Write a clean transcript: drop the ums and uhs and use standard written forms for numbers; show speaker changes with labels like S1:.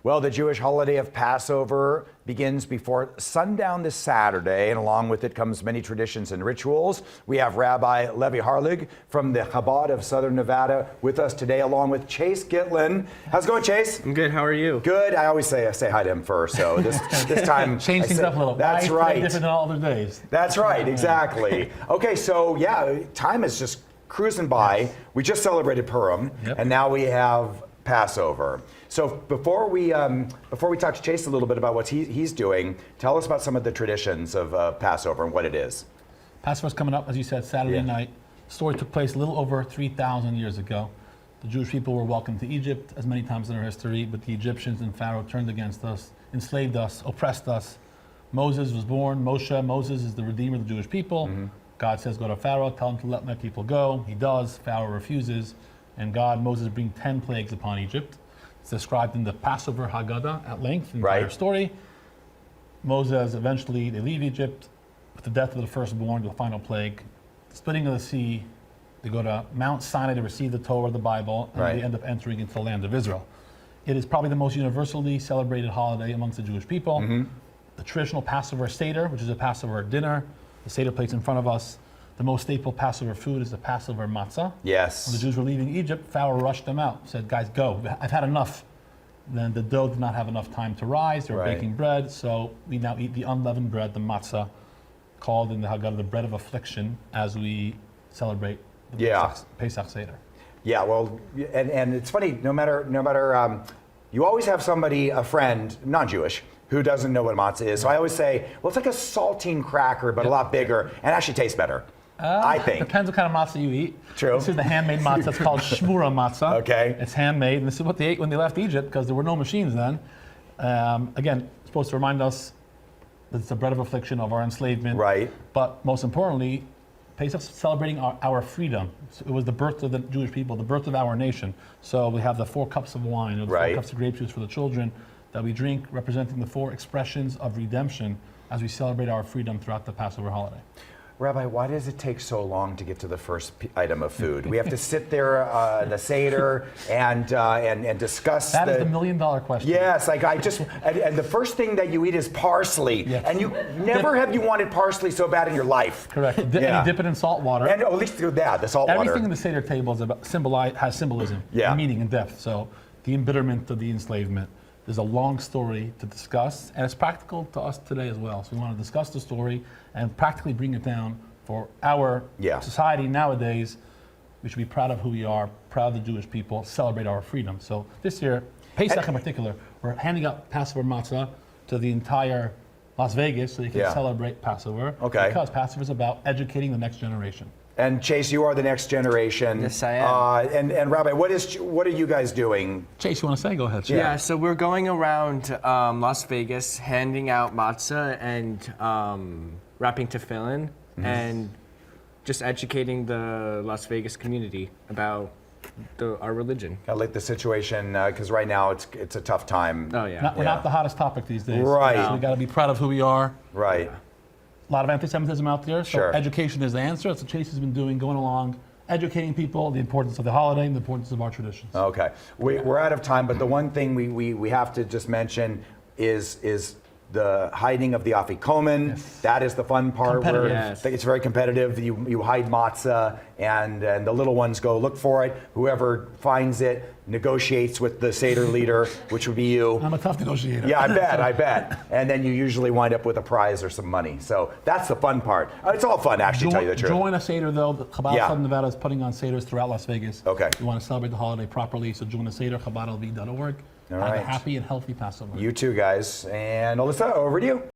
S1: Well, the Jewish holiday of Passover begins before sundown this Saturday, and along with it comes many traditions and rituals. We have Rabbi Levi Harlig from the Chabad of Southern Nevada with us today, along with Chase Gitlin. How's it going, Chase?
S2: I'm good. How are you?
S1: Good. I always say hi to him first, so this time
S3: change things up a little.
S1: That's right.
S3: Different than all other days.
S1: That's right. Exactly. Okay, so yeah, time is just cruising by.
S3: Yes.
S1: We just celebrated Purim, and now we have Passover. So before we talk to Chase a little bit about what he's doing, tell us about some of the traditions of Passover and what it is.
S3: Passover's coming up, as you said, Saturday night. The story took place a little over 3,000 years ago. The Jewish people were welcomed to Egypt as many times in our history, but the Egyptians and Pharaoh turned against us, enslaved us, oppressed us. Moses was born. Moses is the redeemer of the Jewish people. God says, go to Pharaoh, tell him to let my people go. He does. Pharaoh refuses. And Moses brings 10 plagues upon Egypt. It's described in the Passover Haggadah at length in the entire story. Moses, eventually, they leave Egypt with the death of the firstborn, the final plague. The splitting of the sea, they go to Mount Sinai to receive the Torah, the Bible, and they end up entering into the land of Israel. It is probably the most universally celebrated holiday amongst the Jewish people. The traditional Passover Seder, which is a Passover dinner, the Seder plates in front of us. The most staple Passover food is the Passover matzah.
S1: Yes.
S3: When the Jews were leaving Egypt, Pharaoh rushed them out, said, guys, go. I've had enough. Then the dough did not have enough time to rise. They were baking bread, so we now eat the unleavened bread, the matzah, called in the Haggadah the bread of affliction, as we celebrate the Pesach Seder. Yeah,
S1: well, and it's funny, no matter, you always have somebody, a friend, non-Jewish, who doesn't know what matzah is. So I always say, well, it's like a saltine cracker, but a lot bigger, and actually tastes better. I think.
S3: Depends what kind of matzah you eat.
S1: True.
S3: This is the handmade matzah. It's called shmura matzah.
S1: Okay.
S3: It's handmade, and this is what they ate when they left Egypt, because there were no machines then. Again, it's supposed to remind us that it's the bread of affliction of our enslavement.
S1: Right.
S3: But most importantly, Pesach's celebrating our freedom. It was the birth of the Jewish people, the birth of our nation. So we have the 4 cups of wine, or the 4 cups of grape juice for the children that we drink, representing the 4 expressions of redemption as we celebrate our freedom throughout the Passover holiday.
S1: Rabbi, why does it take so long to get to the first item of food? We have to sit there, the Seder, and discuss.
S3: That is the $1 million question.
S1: Yes, like and the first thing that you eat is parsley, and you never have you wanted parsley so bad in your life.
S3: Correct. And you dip it in salt water.
S1: And at least the salt water.
S3: Everything in the Seder table is has symbolism, and meaning, and depth. So the embitterment of the enslavement. There's a long story to discuss, and it's practical to us today as well. So we want to discuss the story and practically bring it down for our society nowadays. We should be proud of who we are, proud of the Jewish people, celebrate our freedom. So this year, Pesach in particular, we're handing out Passover matzah to the entire Las Vegas so they can celebrate Passover.
S1: Okay.
S3: Because Passover is about educating the next generation.
S1: And Chase, you are the next generation.
S2: Yes, I am.
S1: And Rabbi, what are you guys doing?
S3: Chase, you want to say? Go ahead.
S2: Yeah, so we're going around Las Vegas, handing out matzah and wrapping tefillin, and just educating the Las Vegas community about our religion.
S1: I like the situation, because right now it's a tough time.
S2: Oh, yeah.
S3: We're not the hottest topic these days.
S1: Right.
S3: So we got to be proud of who we are.
S1: Right.
S3: A lot of anti-Semitism out there, so education is the answer. That's what Chase has been doing, going along, educating people, the importance of the holiday and the importance of our traditions.
S1: Okay. We're out of time, but the one thing we have to just mention is the hiding of the afikomen.
S3: Yes.
S1: That is the fun part. Where it's very competitive. You hide matzah, and the little ones go look for it. Whoever finds it negotiates with the Seder leader, which would be you.
S3: I'm a tough negotiator.
S1: Yeah, I bet. And then you usually wind up with a prize or some money. So that's the fun part. It's all fun, actually, to tell you the truth.
S3: Join a Seder, though. The Chabad Southern Nevada is putting on Seders throughout Las Vegas.
S1: Okay.
S3: You want to celebrate the holiday properly, so join a Seder, chabadlv.org.
S1: All
S3: Have
S1: right.
S3: a happy and healthy Passover.
S1: You too, guys. And Alyssa, over to you.